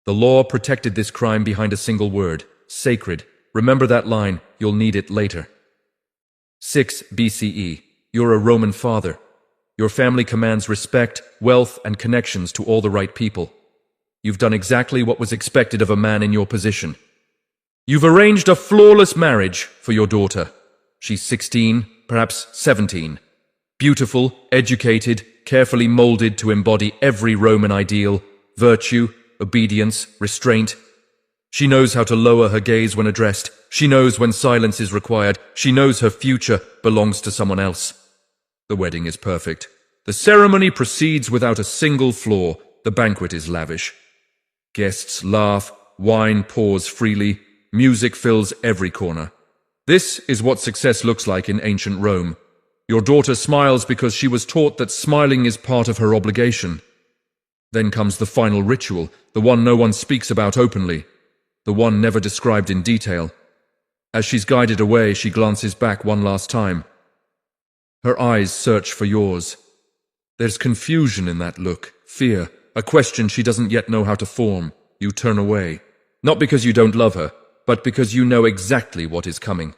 The law protected this crime behind a single word, sacred. Remember that line, you'll need it later. 6 BCE. You're a Roman father. Your family commands respect, wealth, and connections to all the right people. You've done exactly what was expected of a man in your position. You've arranged a flawless marriage for your daughter. She's 16, perhaps 17. Beautiful, educated, carefully molded to embody every Roman ideal: virtue, obedience, restraint. She knows how to lower her gaze when addressed. She knows when silence is required. She knows her future belongs to someone else. The wedding is perfect. The ceremony proceeds without a single flaw. The banquet is lavish. Guests laugh, wine pours freely, music fills every corner. This is what success looks like in ancient Rome. Your daughter smiles because she was taught that smiling is part of her obligation. Then comes the final ritual, the one no one speaks about openly, the one never described in detail. As she's guided away, she glances back one last time. Her eyes search for yours. There's confusion in that look, fear, a question she doesn't yet know how to form. You turn away, not because you don't love her, but because you know exactly what is coming.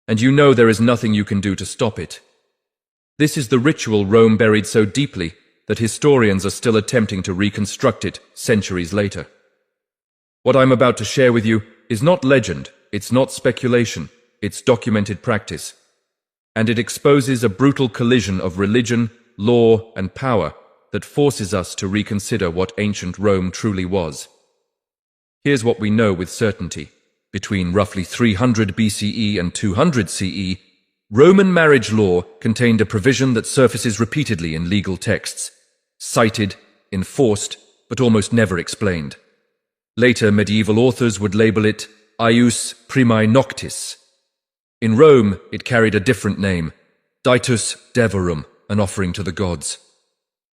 And you know there is nothing you can do to stop it. This is the ritual Rome buried so deeply that historians are still attempting to reconstruct it centuries later. What I'm about to share with you is not legend, it's not speculation, it's documented practice. And it exposes a brutal collision of religion, law, and power that forces us to reconsider what ancient Rome truly was. Here's what we know with certainty. Between roughly 300 BCE and 200 CE, Roman marriage law contained a provision that surfaces repeatedly in legal texts, cited, enforced, but almost never explained. Later medieval authors would label it ius primae noctis. In Rome, it carried a different name, ditus devorum, an offering to the gods.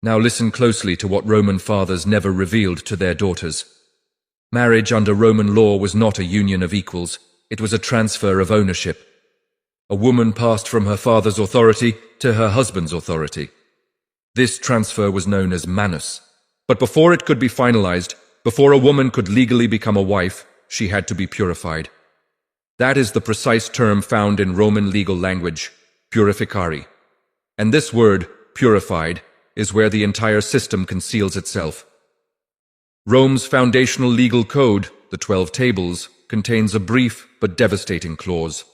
Now listen closely to what Roman fathers never revealed to their daughters. Marriage under Roman law was not a union of equals, it was a transfer of ownership. A woman passed from her father's authority to her husband's authority. This transfer was known as manus. But before it could be finalized, before a woman could legally become a wife, she had to be purified. That is the precise term found in Roman legal language, purificari. And this word, purified, is where the entire system conceals itself. Rome's foundational legal code, the 12 Tables, contains a brief but devastating clause.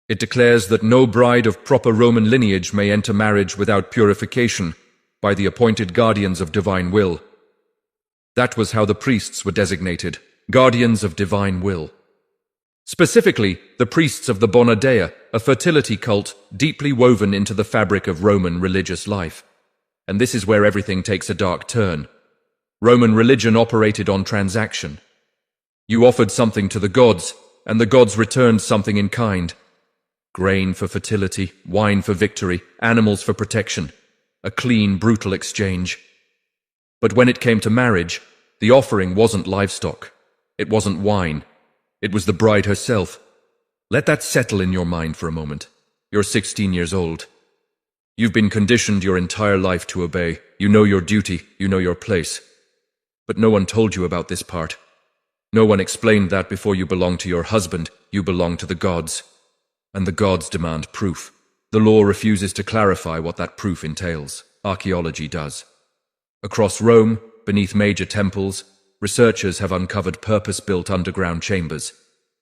It declares that no bride of proper Roman lineage may enter marriage without purification by the appointed guardians of divine will. That was how the priests were designated, guardians of divine will. Specifically, the priests of the Bona Dea, a fertility cult deeply woven into the fabric of Roman religious life. And this is where everything takes a dark turn. Roman religion operated on transaction. You offered something to the gods, and the gods returned something in kind. Grain for fertility, wine for victory, animals for protection. A clean, brutal exchange. But when it came to marriage, the offering wasn't livestock. It wasn't wine. It was the bride herself. Let that settle in your mind for a moment. You're 16 years old. You've been conditioned your entire life to obey. You know your duty, you know your place. But no one told you about this part. No one explained that before you belong to your husband, you belong to the gods. And the gods demand proof. The law refuses to clarify what that proof entails. Archaeology does. Across Rome, beneath major temples, researchers have uncovered purpose-built underground chambers.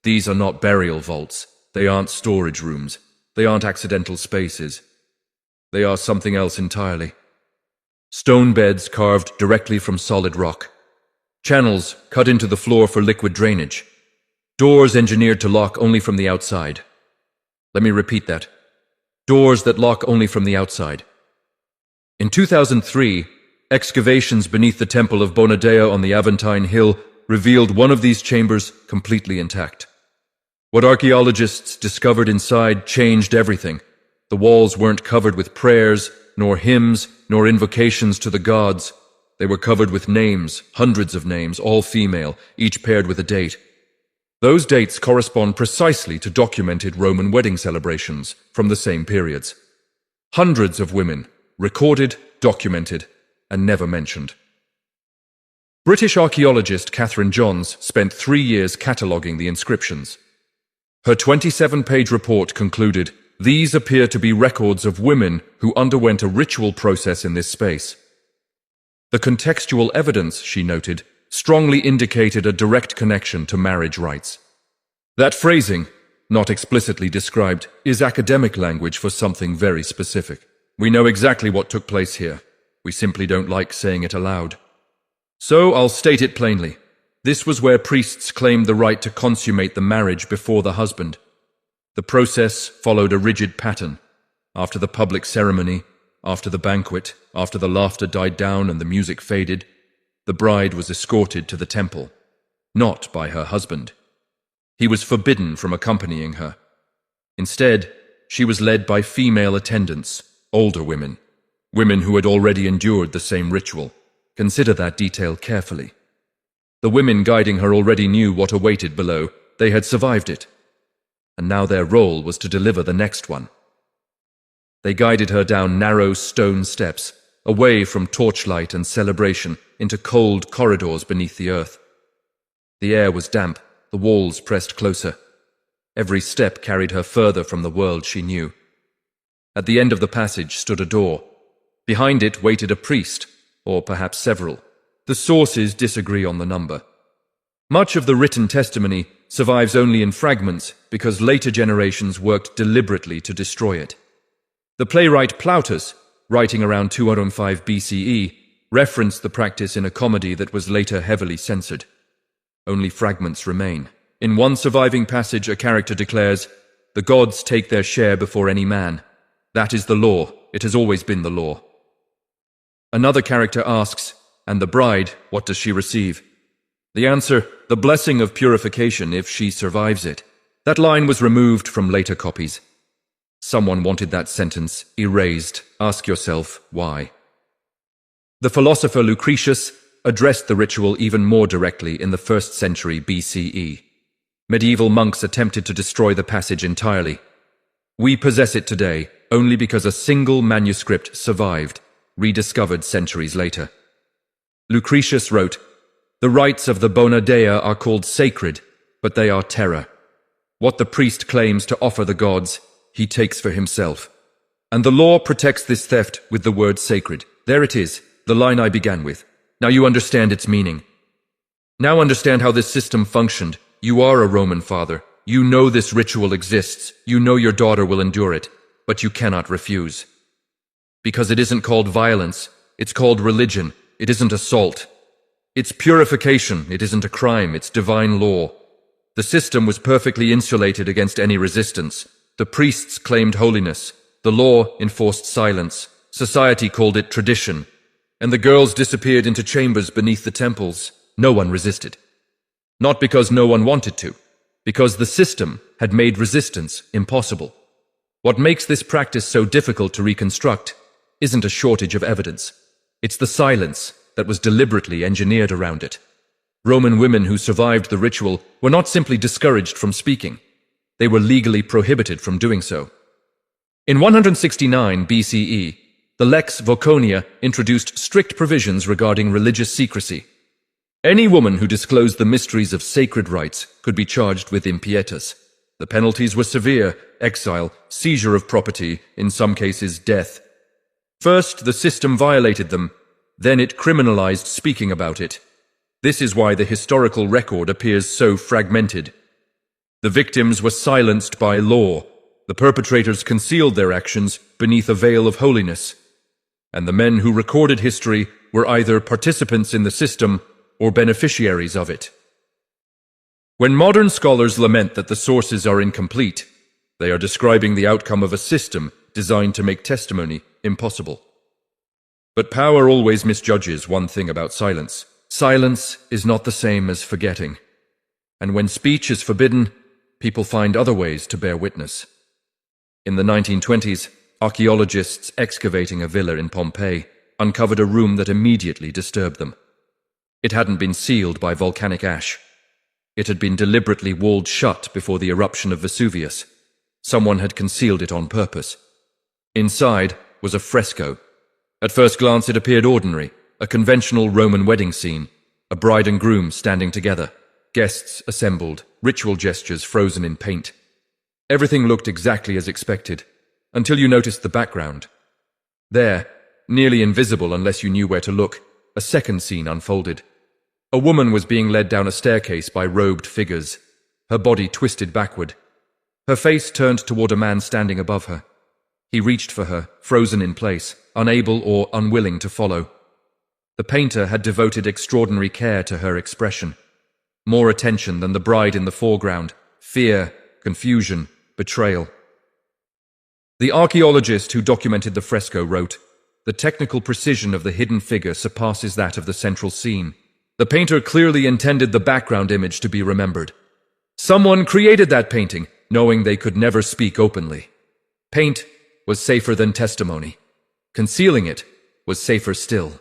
These are not burial vaults. They aren't storage rooms. They aren't accidental spaces. They are something else entirely. Stone beds carved directly from solid rock. Channels cut into the floor for liquid drainage. Doors engineered to lock only from the outside. Let me repeat that. Doors that lock only from the outside. In 2003, excavations beneath the temple of Bona Dea on the Aventine Hill revealed one of these chambers completely intact. What archaeologists discovered inside changed everything. The walls weren't covered with prayers, nor hymns, nor invocations to the gods. They were covered with names, hundreds of names, all female, each paired with a date. Those dates correspond precisely to documented Roman wedding celebrations from the same periods. Hundreds of women, recorded, documented, and never mentioned. British archaeologist Catherine Johns spent 3 years cataloguing the inscriptions. Her 27-page report concluded, "These appear to be records of women who underwent a ritual process in this space." The contextual evidence, she noted, strongly indicated a direct connection to marriage rites. That phrasing, not explicitly described, is academic language for something very specific. We know exactly what took place here. We simply don't like saying it aloud. So I'll state it plainly. This was where priests claimed the right to consummate the marriage before the husband. The process followed a rigid pattern. After the public ceremony, after the banquet, after the laughter died down and the music faded, the bride was escorted to the temple, not by her husband. He was forbidden from accompanying her. Instead, she was led by female attendants, older women, women who had already endured the same ritual. Consider that detail carefully. The women guiding her already knew what awaited below. They had survived it. And now their role was to deliver the next one. They guided her down narrow stone steps, away from torchlight and celebration, into cold corridors beneath the earth. The air was damp, the walls pressed closer. Every step carried her further from the world she knew. At the end of the passage stood a door. Behind it waited a priest, or perhaps several. The sources disagree on the number. Much of the written testimony survives only in fragments because later generations worked deliberately to destroy it. The playwright Plautus, writing around 205 BCE, referenced the practice in a comedy that was later heavily censored. Only fragments remain. In one surviving passage, a character declares, "The gods take their share before any man. That is the law. It has always been the law." Another character asks, "And the bride, what does she receive?" The answer, "The blessing of purification if she survives it." That line was removed from later copies. Someone wanted that sentence erased. Ask yourself why. The philosopher Lucretius addressed the ritual even more directly in the 1st century BCE. Medieval monks attempted to destroy the passage entirely. We possess it today only because a single manuscript survived, rediscovered centuries later. Lucretius wrote, "The rites of the Bona Dea are called sacred, but they are terror. What the priest claims to offer the gods, he takes for himself. And the law protects this theft with the word sacred." There it is, the line I began with. Now you understand its meaning. Now understand how this system functioned. You are a Roman father. You know this ritual exists. You know your daughter will endure it, but you cannot refuse. Because it isn't called violence, it's called religion. It isn't assault. It's purification. It isn't a crime. It's divine law. The system was perfectly insulated against any resistance. The priests claimed holiness. The law enforced silence. Society called it tradition. And the girls disappeared into chambers beneath the temples. No one resisted. Not because no one wanted to, because the system had made resistance impossible. What makes this practice so difficult to reconstruct isn't a shortage of evidence. It's the silence that was deliberately engineered around it. Roman women who survived the ritual were not simply discouraged from speaking. They were legally prohibited from doing so. In 169 BCE, the Lex Voconia introduced strict provisions regarding religious secrecy. Any woman who disclosed the mysteries of sacred rites could be charged with impietas. The penalties were severe: exile, seizure of property, in some cases death. First, the system violated them, then it criminalized speaking about it. This is why the historical record appears so fragmented. The victims were silenced by law. The perpetrators concealed their actions beneath a veil of holiness. And the men who recorded history were either participants in the system or beneficiaries of it. When modern scholars lament that the sources are incomplete, they are describing the outcome of a system designed to make testimony impossible. But power always misjudges one thing about silence. Silence is not the same as forgetting. And when speech is forbidden, people find other ways to bear witness. In the 1920s, archaeologists excavating a villa in Pompeii uncovered a room that immediately disturbed them. It hadn't been sealed by volcanic ash. It had been deliberately walled shut before the eruption of Vesuvius. Someone had concealed it on purpose. Inside was a fresco. At first glance it appeared ordinary, a conventional Roman wedding scene. A bride and groom standing together. Guests assembled, ritual gestures frozen in paint. Everything looked exactly as expected, until you noticed the background. There, nearly invisible unless you knew where to look, a second scene unfolded. A woman was being led down a staircase by robed figures, her body twisted backward. Her face turned toward a man standing above her. He reached for her, frozen in place, unable or unwilling to follow. The painter had devoted extraordinary care to her expression. More attention than the bride in the foreground, fear, confusion, betrayal. The archaeologist who documented the fresco wrote, "The technical precision of the hidden figure surpasses that of the central scene. The painter clearly intended the background image to be remembered. Someone created that painting, knowing they could never speak openly. Paint was safer than testimony. Concealing it was safer still."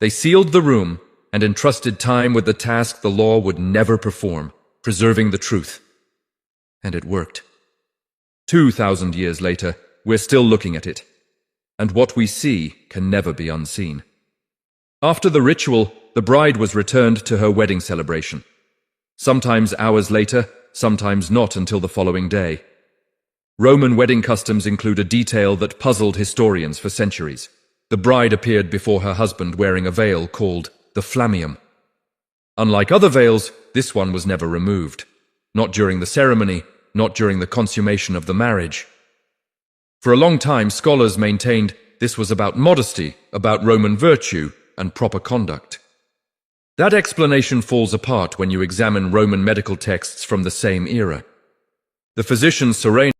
They sealed the room and entrusted time with the task the law would never perform, preserving the truth. And it worked. 2,000 years later, we're still looking at it. And what we see can never be unseen. After the ritual, the bride was returned to her wedding celebration. Sometimes hours later, sometimes not until the following day. Roman wedding customs include a detail that puzzled historians for centuries. The bride appeared before her husband wearing a veil called the flammium. Unlike other veils, this one was never removed. Not during the ceremony, not during the consummation of the marriage. For a long time, scholars maintained this was about modesty, about Roman virtue, and proper conduct. That explanation falls apart when you examine Roman medical texts from the same era. The physician's ceremonies